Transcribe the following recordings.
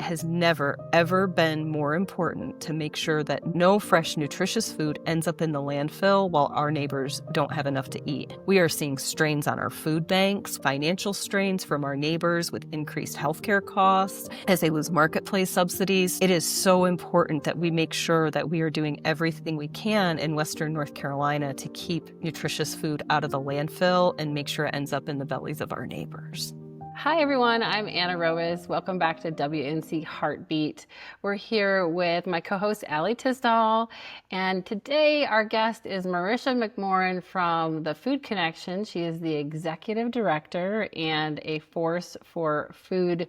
has never, ever been more important to make sure that no fresh, nutritious food ends up in the landfill while our neighbors don't have enough to eat. We are seeing strains on our food banks, financial strains from our neighbors with increased healthcare costs as they lose marketplace subsidies. It is so important that we make sure that we are doing everything we can in Western North Carolina to keep nutritious food out of the landfill and make sure it ends up in the bellies of our neighbors. Hi everyone, I'm Anna Roas. Welcome back to WNC HeartBEAT. We're here with my co-host Allie Tisdall, and today our guest is Marisha MacMorran from the Food Connection. She is the executive director and a force for food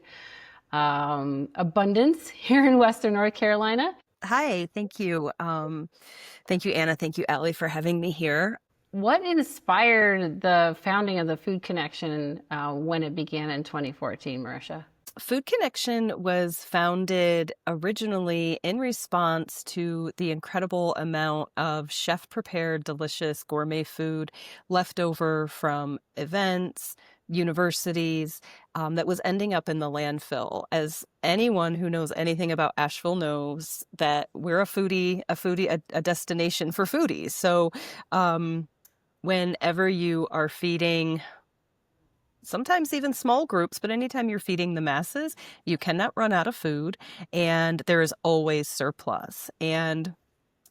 abundance here in Western North Carolina. Hi, thank you. Thank you, Anna. Thank you, Allie, for having me here. What inspired the founding of the Food Connection when it began in 2014, Marisha? Food Connection was founded originally in response to the incredible amount of chef-prepared, delicious gourmet food left over from events, universities, that was ending up in the landfill. As anyone who knows anything about Asheville knows, that we're a foodie, a destination for foodies. So whenever you are feeding sometimes even small groups, but anytime you're feeding the masses, you cannot run out of food, and there is always surplus. And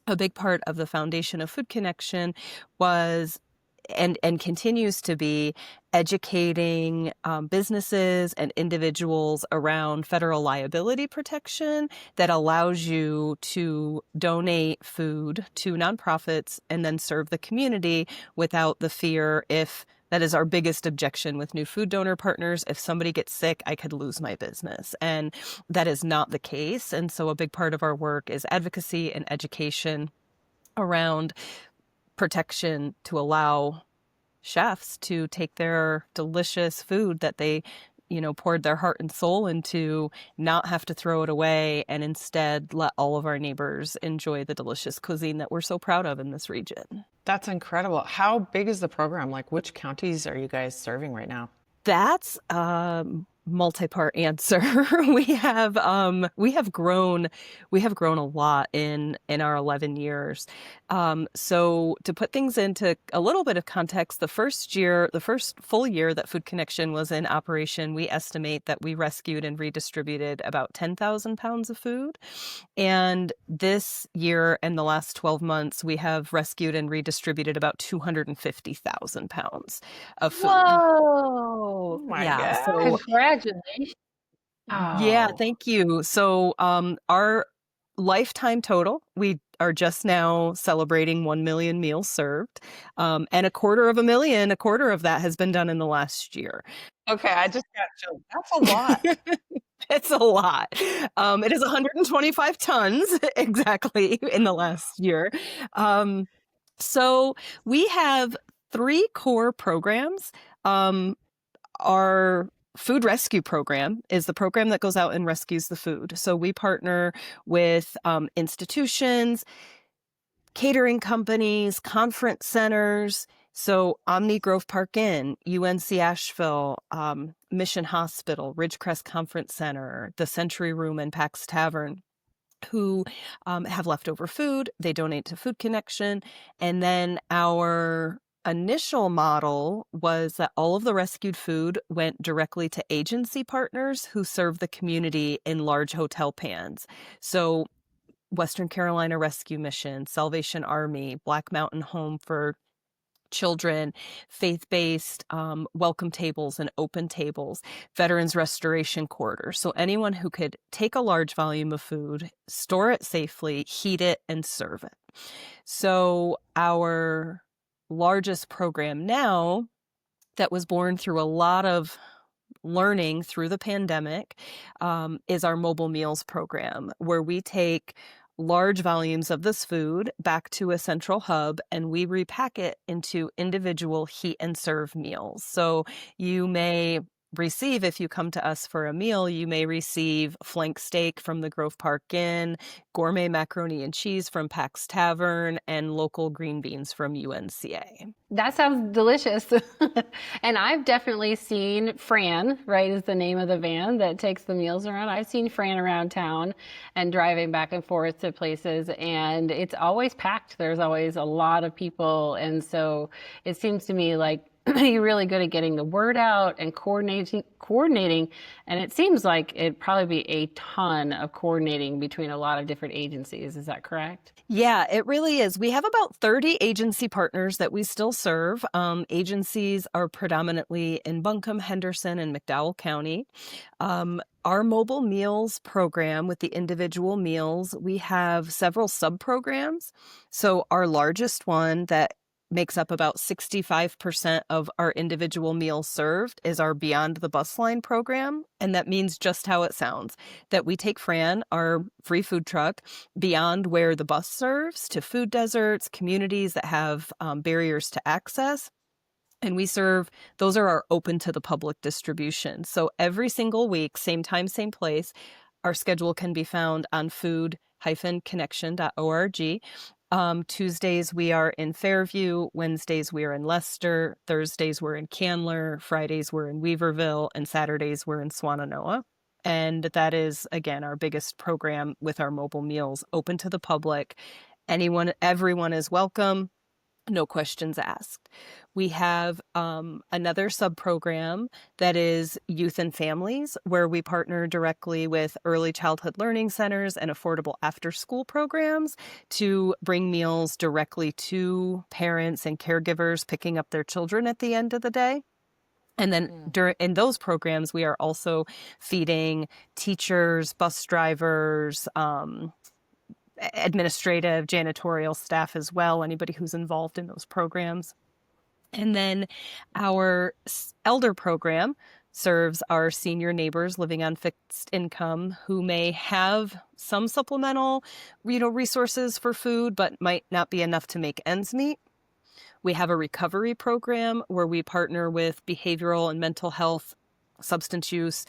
a big part of the foundation of Food Connection was and continues to be educating businesses and individuals around federal liability protection that allows you to donate food to nonprofits and then serve the community without the fear. If that is our biggest objection with new food donor partners. If somebody gets sick, I could lose my business. And that is not the case. And so a big part of our work is advocacy and education around protection to allow chefs to take their delicious food that they, poured their heart and soul into, not have to throw it away, and instead let all of our neighbors enjoy the delicious cuisine that we're so proud of in this region. That's incredible. How big is the program? Like, which counties are you guys serving right now? That's multi-part answer. we have grown a lot in our 11 years. So to put things into a little bit of context, the first full year that Food Connection was in operation, we estimate that we rescued and redistributed about 10,000 pounds of food. And this year and the last 12 months, we have rescued and redistributed about 250,000 pounds of food. Whoa! My Yeah, God. so Congratulations. yeah, thank you. So our lifetime total, we are just now celebrating 1 million meals served, and a quarter of that has been done in the last year. Okay, I just got chilled. That's a lot. It's a lot. It is 125 tons exactly in the last year. So we have 3 core programs. Our food rescue program is the program that goes out and rescues the food. So we partner with institutions, catering companies, conference centers. So Omni Grove Park Inn, UNC Asheville, Mission Hospital, Ridgecrest Conference Center, the Century Room and Pax Tavern, who have leftover food. They donate to Food Connection. And then our initial model was that all of the rescued food went directly to agency partners who serve the community in large hotel pans. So Western Carolina Rescue Mission, Salvation Army, Black Mountain Home for Children, faith-based welcome tables and open tables, Veterans Restoration Quarter. So anyone who could take a large volume of food, store it safely, heat it, and serve it. So our largest program now, that was born through a lot of learning through the pandemic, is our mobile meals program, where we take large volumes of this food back to a central hub and we repack it into individual heat and serve meals. So you may receive, if you come to us for a meal, you may receive flank steak from the Grove Park Inn, gourmet macaroni and cheese from Pax Tavern, and local green beans from UNCA. That sounds delicious. And I've definitely seen Fran, right, is the name of the van that takes the meals around. I've seen Fran around town and driving back and forth to places, and it's always packed. There's always a lot of people. And so it seems to me like you're really good at getting the word out and coordinating. And it seems like it'd probably be a ton of coordinating between a lot of different agencies. Is that correct? Yeah, it really is. We have about 30 agency partners that we still serve. Agencies are predominantly in Buncombe, Henderson, and McDowell County. Our mobile meals program with the individual meals, we have several sub-programs. So our largest one that makes up about 65% of our individual meals served is our Beyond the Bus Line program. And that means just how it sounds, that we take Fran, our free food truck, beyond where the bus serves to food deserts, communities that have barriers to access. And we serve, those are our open to the public distribution. So every single week, same time, same place, our schedule can be found on food-connection.org. Tuesdays we are in Fairview, Wednesdays we are in Leicester, Thursdays we're in Candler, Fridays we're in Weaverville, and Saturdays we're in Swannanoa. And that is, again, our biggest program with our mobile meals, open to the public. Everyone is welcome. No questions asked. We have another sub-program that is youth and families, where we partner directly with early childhood learning centers and affordable after-school programs to bring meals directly to parents and caregivers picking up their children at the end of the day. And then in those programs, we are also feeding teachers, bus drivers, administrative, janitorial staff as well, anybody who's involved in those programs. And then our elder program serves our senior neighbors living on fixed income who may have some supplemental, resources for food, but might not be enough to make ends meet. We have a recovery program where we partner with behavioral and mental health, substance use,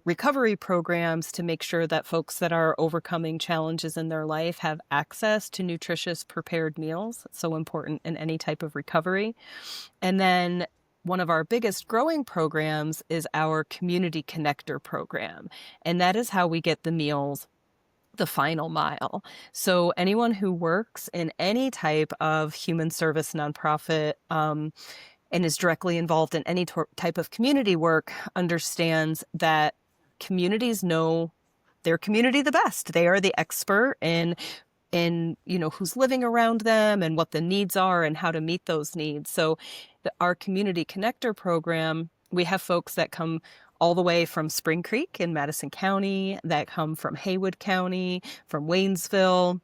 recovery programs to make sure that folks that are overcoming challenges in their life have access to nutritious prepared meals. It's so important in any type of recovery. And then one of our biggest growing programs is our Community Connector program. And that is how we get the meals the final mile. So anyone who works in any type of human service nonprofit, and is directly involved in any type of community work understands that communities know their community the best. They are the expert in who's living around them and what the needs are and how to meet those needs. So our Community Connector program, we have folks that come all the way from Spring Creek in Madison County, that come from Haywood County, from Waynesville,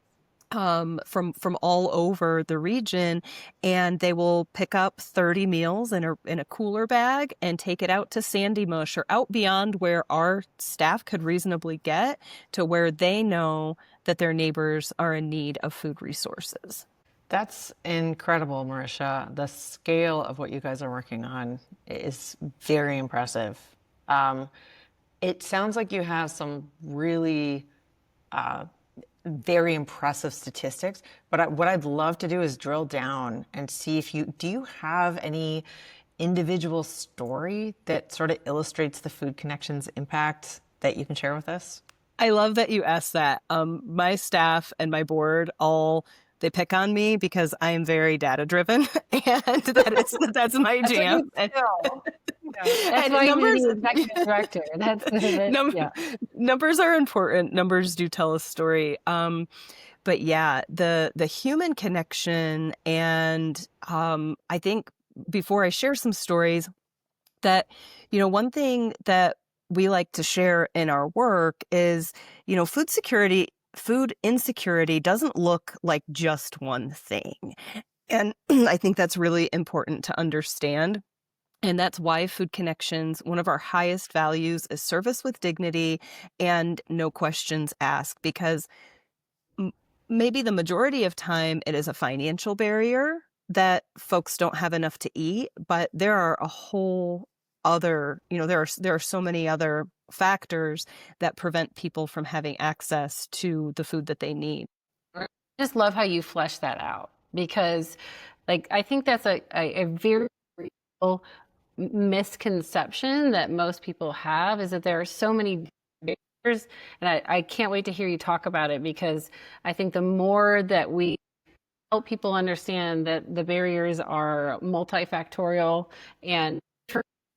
from all over the region, and they will pick up 30 meals in a cooler bag and take it out to Sandy Mush or out beyond where our staff could reasonably get to where they know that their neighbors are in need of food resources. That's incredible, Marisha. The scale of what you guys are working on is very impressive. It sounds like you have some really very impressive statistics, but what I'd love to do is drill down and see if do you have any individual story that sort of illustrates the Food Connections impact that you can share with us? I love that you asked that. My staff and my board they pick on me because I am very data driven, and that's my jam. That's why you're the executive director. Numbers are important. Numbers do tell a story. But yeah, the human connection, and I think before I share some stories, that one thing that we like to share in our work is food insecurity doesn't look like just one thing. And I think that's really important to understand. And that's why Food Connections, one of our highest values is service with dignity and no questions asked, because maybe the majority of time it is a financial barrier that folks don't have enough to eat, but there are a whole other, there are so many other factors that prevent people from having access to the food that they need. I just love how you flesh that out, because like I think that's a very real misconception that most people have, is that there are so many barriers. And I can't wait to hear you talk about it, because I think the more that we help people understand that the barriers are multifactorial, and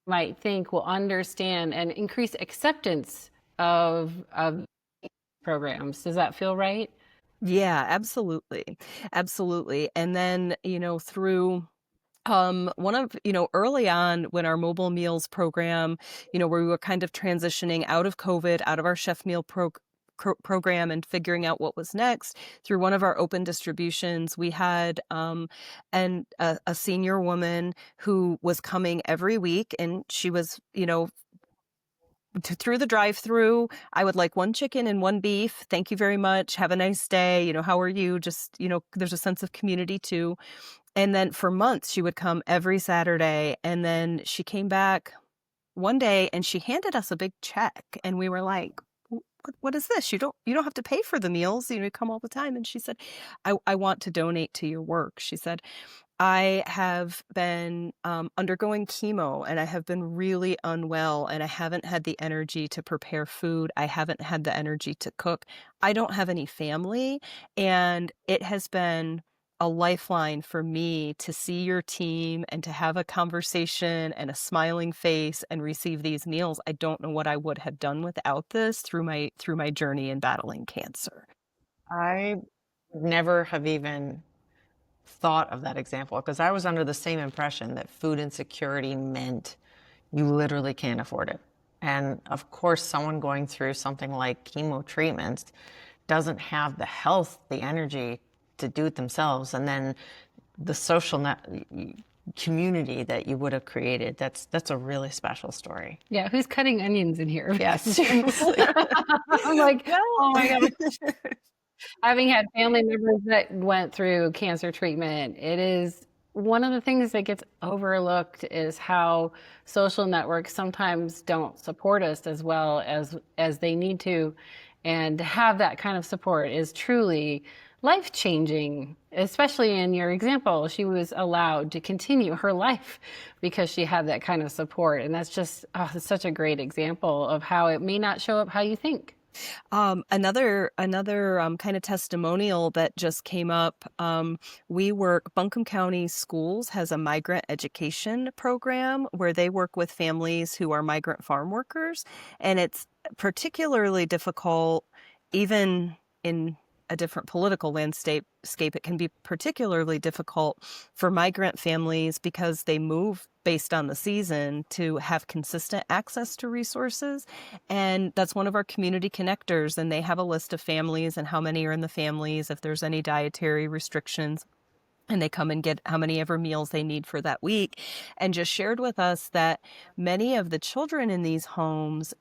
might think will understand and increase acceptance of programs. Does that feel right? Yeah, absolutely. Absolutely. And then, through one of, early on when our mobile meals program, where we were kind of transitioning out of COVID, out of our chef meal program and figuring out what was next, through one of our open distributions, we had a senior woman who was coming every week, and she was, through the drive-through, I would like 1 chicken and 1 beef. Thank you very much. Have a nice day. How are you? Just, there's a sense of community too. And then for months, she would come every Saturday. And then she came back one day and she handed us a big check. And we were like, what is this? You don't have to pay for the meals. You come all the time. And she said, I want to donate to your work. She said, I have been undergoing chemo, and I have been really unwell, and I haven't had the energy to prepare food. I haven't had the energy to cook. I don't have any family, and it has been a lifeline for me to see your team and to have a conversation and a smiling face and receive these meals. I don't know what I would have done without this through my journey in battling cancer. I never have even thought of that example, because I was under the same impression that food insecurity meant you literally can't afford it. And of course, someone going through something like chemo treatments doesn't have the health, the energy to do it themselves. And then the social community that you would have created, that's a really special story. Yeah, who's cutting onions in here? Yeah, seriously. I'm like, oh my God. Having had family members that went through cancer treatment, it is one of the things that gets overlooked, is how social networks sometimes don't support us as well as they need to. And to have that kind of support is truly life-changing, especially in your example. She was allowed to continue her life because she had that kind of support. And that's just it's such a great example of how it may not show up how you think. Another kind of testimonial that just came up. Buncombe County Schools has a migrant education program where they work with families who are migrant farm workers, and it's particularly difficult, even in a different political landscape. It can be particularly difficult for migrant families because they move based on the season to have consistent access to resources. And that's one of our community connectors. And they have a list of families and how many are in the families, if there's any dietary restrictions. And they come and get how many ever meals they need for that week, and just shared with us that many of the children in these homes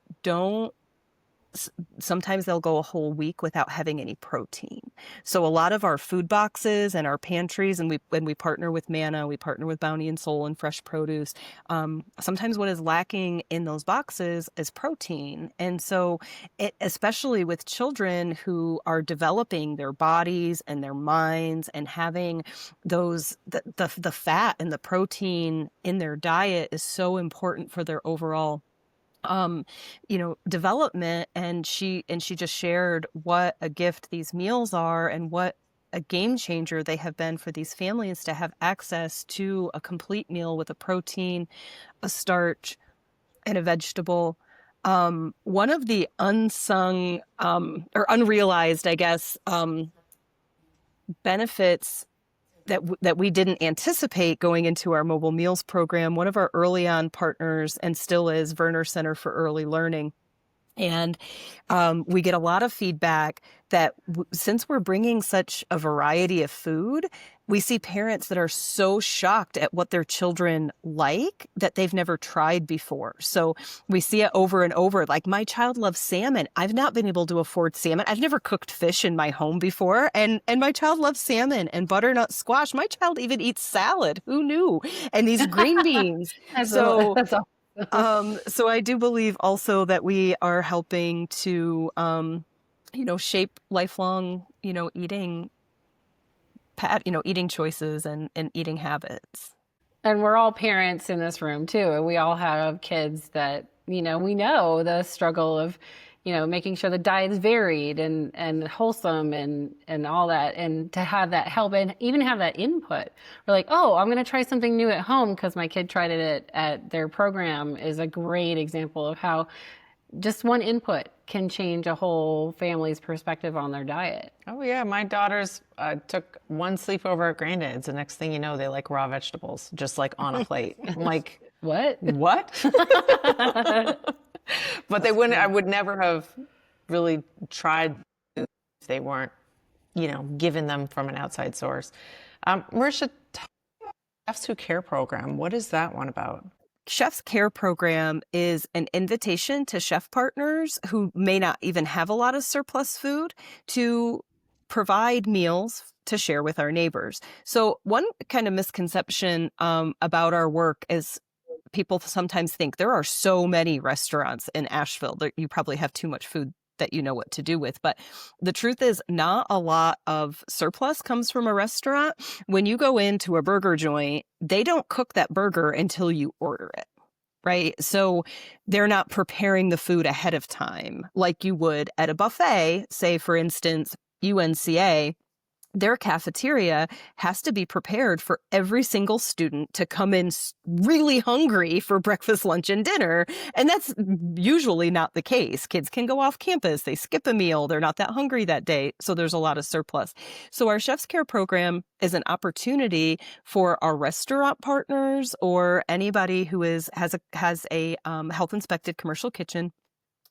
sometimes they'll go a whole week without having any protein. So a lot of our food boxes and our pantries, and when we partner with Manna, we partner with Bounty and Soul and Fresh Produce. Sometimes what is lacking in those boxes is protein. And so especially with children who are developing their bodies and their minds and having the fat and the protein in their diet is so important for their overall development. And she just shared what a gift these meals are and what a game changer they have been for these families to have access to a complete meal with a protein, a starch, and a vegetable. One of the unsung or unrealized, I guess, benefits that we didn't anticipate going into our mobile meals program, one of our early on partners, and still is, Verner Center for Early Learning. And we get a lot of feedback that since we're bringing such a variety of food, we see parents that are so shocked at what their children like that they've never tried before. So we see it over and over. Like, my child loves salmon. I've not been able to afford salmon. I've never cooked fish in my home before. And my child loves salmon and butternut squash. My child even eats salad. Who knew? And these green beans. That's So awesome. So I do believe also that we are helping to, shape lifelong, eating choices and eating habits. And we're all parents in this room too. And we all have kids that, we know the struggle of, making sure the diet's varied and wholesome and all that. And to have that help and even have that input. We're like, oh, I'm going to try something new at home because my kid tried it at their program is a great example of how just one input can change a whole family's perspective on their diet. Oh yeah, my daughters took one sleepover at Granddad's. The next thing you know, they like raw vegetables, just like on a plate. I'm like, What? what? But they wouldn't. I would never have really tried if they weren't, given them from an outside source. Marisha, tell me about the Chefs Who Care program. What is that one about? Chef's Care program is an invitation to chef partners who may not even have a lot of surplus food to provide meals to share with our neighbors. So one kind of misconception about our work is people sometimes think there are so many restaurants in Asheville that you probably have too much food that you know what to do with. But the truth is not a lot of surplus comes from a restaurant. When you go into a burger joint, they don't cook that burger until you order it, right? So they're not preparing the food ahead of time like you would at a buffet. Say, for instance, UNCA, their cafeteria has to be prepared for every single student to come in really hungry for breakfast, lunch, and dinner. And that's usually not the case. Kids can go off campus, they skip a meal, they're not that hungry that day. So there's a lot of surplus. So our Chef's Care program is an opportunity for our restaurant partners or anybody who has a health inspected commercial kitchen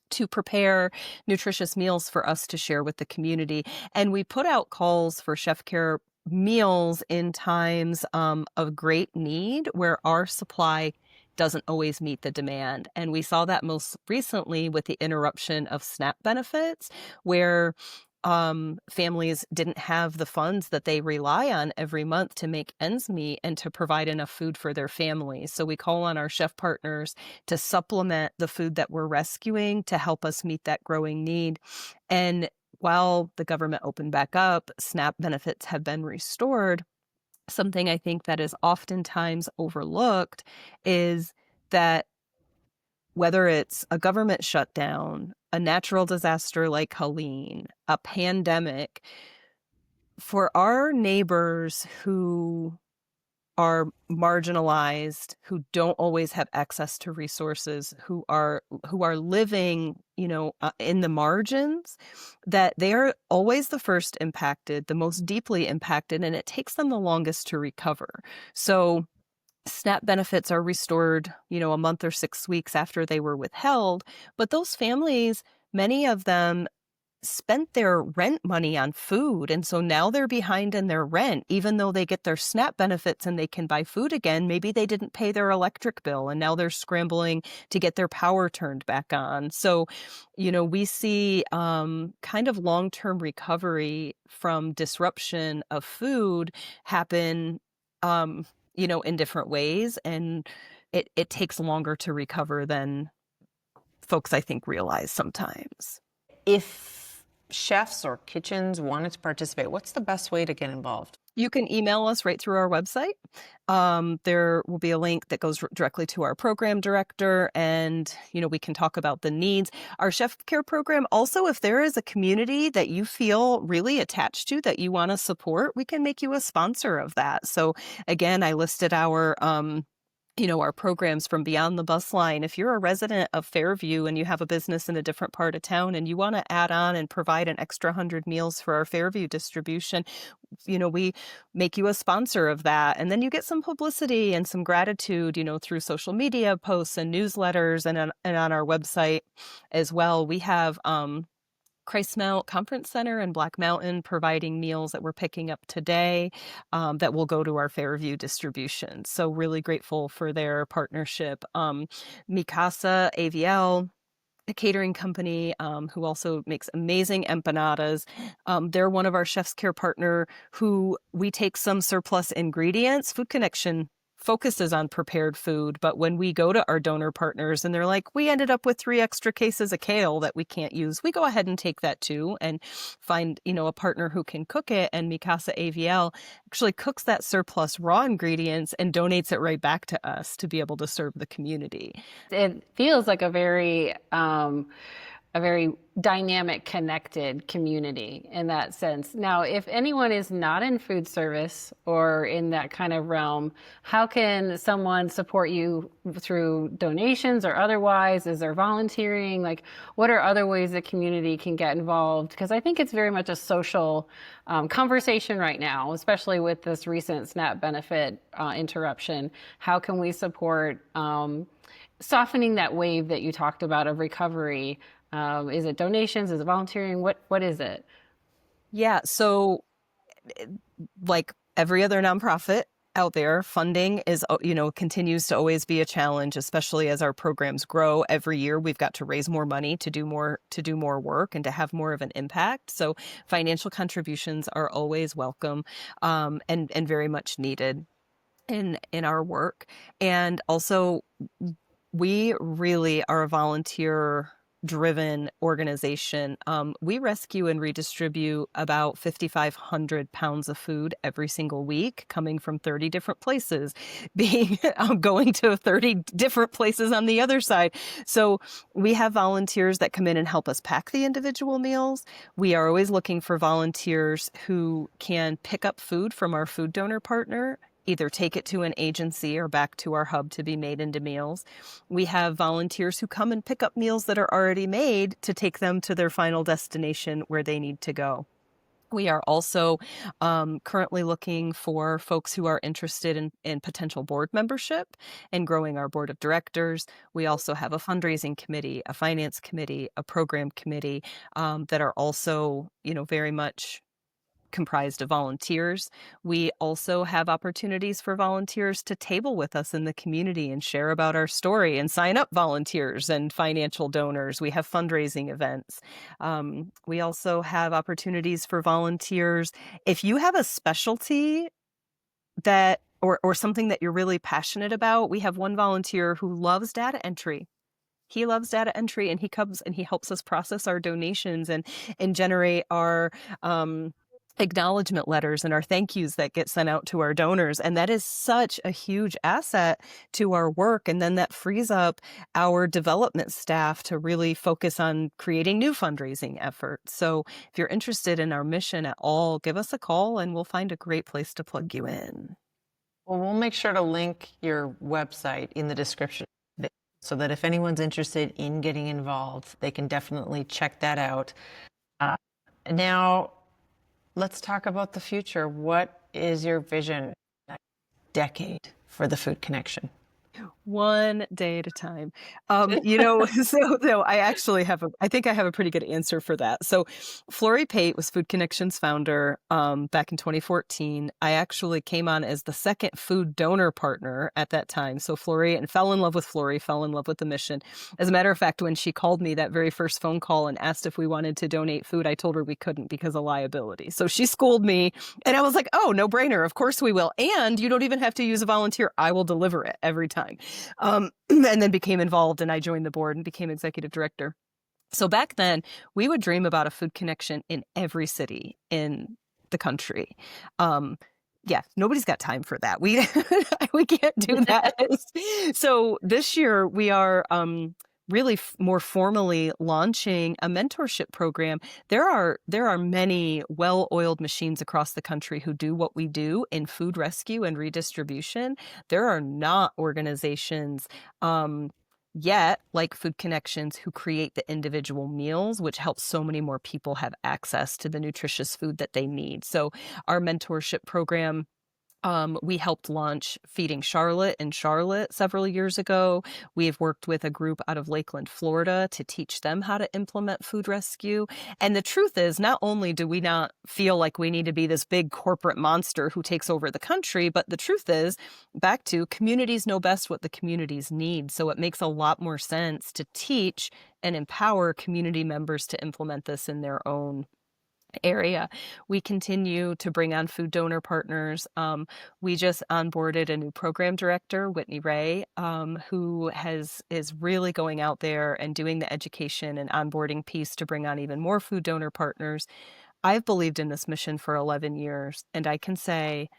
to prepare nutritious meals for us to share with the community. And we put out calls for Chef Care meals in times of great need where our supply doesn't always meet the demand. And we saw that most recently with the interruption of SNAP benefits, where families didn't have the funds that they rely on every month to make ends meet and to provide enough food for their families. So we call on our chef partners to supplement the food that we're rescuing to help us meet that growing need. And while the government opened back up, SNAP benefits have been restored. Something I think that is oftentimes overlooked is that whether it's a government shutdown, a natural disaster like Helene, a pandemic, for our neighbors who are marginalized, who don't always have access to resources, who are living, in the margins, that they are always the first impacted, the most deeply impacted, and it takes them the longest to recover. So SNAP benefits are restored, a month or 6 weeks after they were withheld. But those families, many of them spent their rent money on food. And so now they're behind in their rent, even though they get their SNAP benefits and they can buy food again. Maybe they didn't pay their electric bill and now they're scrambling to get their power turned back on. So, we see kind of long-term recovery from disruption of food happen in different ways. And it takes longer to recover than folks, I think, realize sometimes. If chefs or kitchens wanted to participate, what's the best way to get involved? You can email us right through our website. There will be a link that goes directly to our program director, and we can talk about the needs. Our Chef Care program, also, if there is a community that you feel really attached to that you want to support, we can make you a sponsor of that. So again, I listed our our programs from Beyond the Bus Line. If you're a resident of Fairview and you have a business in a different part of town and you want to add on and provide an extra 100 meals for our Fairview distribution, we make you a sponsor of that. And then you get some publicity and some gratitude, through social media posts and newsletters and on our website as well. We have Christmount Conference Center and Black Mountain providing meals that we're picking up today that will go to our Fairview distribution. So really grateful for their partnership. Mikasa AVL, a catering company who also makes amazing empanadas. They're one of our Chef's Care partner who we take some surplus ingredients. Food Connection focuses on prepared food, but when we go to our donor partners and they're like, we ended up with 3 extra cases of kale that we can't use, we go ahead and take that too and find, a partner who can cook it. And Mikasa AVL actually cooks that surplus raw ingredients and donates it right back to us to be able to serve the community. It feels like a very dynamic, connected community in that sense. Now, if anyone is not in food service or in that kind of realm, how can someone support you through donations or otherwise? Is there volunteering? Like, what are other ways the community can get involved? Because I think it's very much a social conversation right now, especially with this recent SNAP benefit interruption. How can we support softening that wave that you talked about of recovery? Is it donations? Is it volunteering? What is it? Yeah. So like every other nonprofit out there, funding is, continues to always be a challenge, especially as our programs grow. Every year we've got to raise more money to do more work and to have more of an impact. So financial contributions are always welcome, and very much needed in our work. And also, we really are a volunteer-driven organization. We rescue and redistribute about 5,500 pounds of food every single week, coming from 30 different places, going to 30 different places on the other side. So we have volunteers that come in and help us pack the individual meals. We are always looking for volunteers who can pick up food from our food donor partner, either take it to an agency or back to our hub to be made into meals. We have volunteers who come and pick up meals that are already made to take them to their final destination where they need to go. We are also currently looking for folks who are interested in potential board membership and growing our board of directors. We also have a fundraising committee, a finance committee, a program committee that are also, very much comprised of volunteers. We also have opportunities for volunteers to table with us in the community and share about our story and sign up volunteers and financial donors. We have fundraising events. We also have opportunities for volunteers. If you have a specialty that or something that you're really passionate about, we have one volunteer who loves data entry. He loves data entry, and he comes and he helps us process our donations and generate our acknowledgement letters and our thank yous that get sent out to our donors. And that is such a huge asset to our work. And then that frees up our development staff to really focus on creating new fundraising efforts. So if you're interested in our mission at all, give us a call and we'll find a great place to plug you in. Well, we'll make sure to link your website in the description so that if anyone's interested in getting involved, they can definitely check that out. Now, let's talk about the future. What is your vision next decade for the Food Connection? One day at a time. So I think I have a pretty good answer for that. So Flory Pate was Food Connection's founder back in 2014. I actually came on as the second food donor partner at that time. So Flory, and fell in love with Flory, fell in love with the mission. As a matter of fact, when she called me that very first phone call and asked if we wanted to donate food, I told her we couldn't because of liability. So she schooled me and I was like, oh, no brainer. Of course we will. And you don't even have to use a volunteer. I will deliver it every time. And then became involved, and I joined the board and became executive director. So back then, we would dream about a Food Connection in every city in the country. Nobody's got time for that. We can't do that. So this year we are really more formally launching a mentorship program. There are many well-oiled machines across the country who do what we do in food rescue and redistribution. There are not organizations yet, like Food Connections, who create the individual meals, which helps so many more people have access to the nutritious food that they need. So our mentorship program, we helped launch Feeding Charlotte in Charlotte several years ago. We've worked with a group out of Lakeland, Florida, to teach them how to implement food rescue. And the truth is, not only do we not feel like we need to be this big corporate monster who takes over the country, but the truth is, back to communities know best what the communities need. So it makes a lot more sense to teach and empower community members to implement this in their own area. We continue to bring on food donor partners. We just onboarded a new program director, Whitney Ray, who is really going out there and doing the education and onboarding piece to bring on even more food donor partners. I've believed in this mission for 11 years, and I can say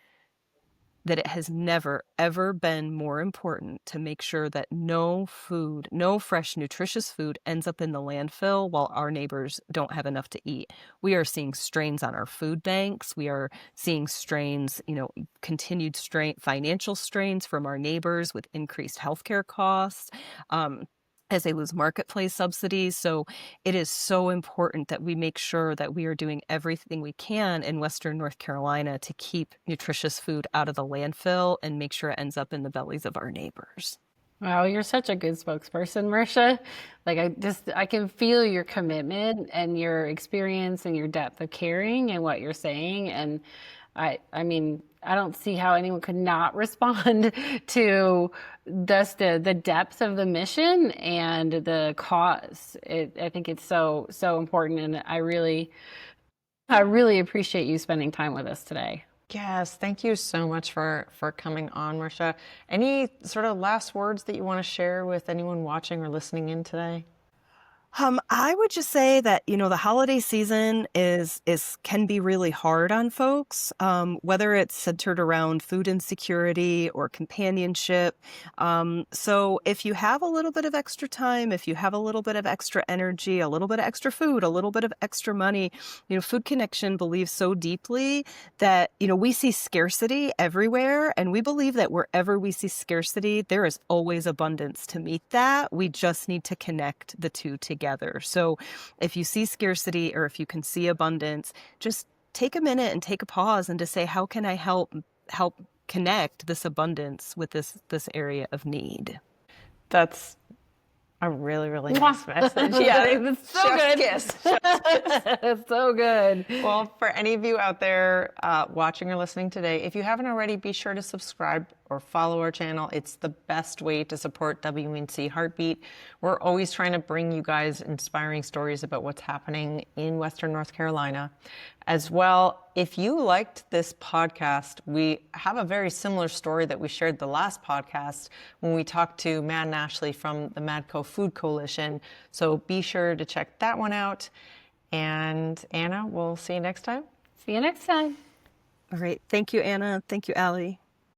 that it has never, ever been more important to make sure that no food, no fresh, nutritious food ends up in the landfill while our neighbors don't have enough to eat. We are seeing strains on our food banks. We are seeing strains, continued financial strains from our neighbors with increased healthcare costs. As they lose marketplace subsidies. So it is so important that we make sure that we are doing everything we can in Western North Carolina to keep nutritious food out of the landfill and make sure it ends up in the bellies of our neighbors. Wow, you're such a good spokesperson, Marisha. Like I can feel your commitment and your experience and your depth of caring and what you're saying. And I mean, I don't see how anyone could not respond to just the depth of the mission and the cause. I think it's so important, and I really appreciate you spending time with us today. Yes, thank you so much for coming on, Marisha. Any sort of last words that you want to share with anyone watching or listening in today? I would just say that, the holiday season can be really hard on folks, whether it's centered around food insecurity or companionship. So if you have a little bit of extra time, if you have a little bit of extra energy, a little bit of extra food, a little bit of extra money, Food Connection believes so deeply that, we see scarcity everywhere, and we believe that wherever we see scarcity, there is always abundance to meet that. We just need to connect the two together. So if you see scarcity or if you can see abundance, just take a minute and take a pause and to say, how can I help connect this abundance with this area of need? That's a really, really nice message. Yeah, it's so good. Kiss. It's so good. Well, for any of you out there watching or listening today, if you haven't already, be sure to subscribe or follow our channel. It's the best way to support WNC HeartBEAT. We're always trying to bring you guys inspiring stories about what's happening in Western North Carolina. As well, if you liked this podcast, we have a very similar story that we shared the last podcast when we talked to Matt Ashley from the Madco Food Coalition. So be sure to check that one out. And Anna, we'll see you next time. See you next time. All right. Thank you, Anna. Thank you, Allie.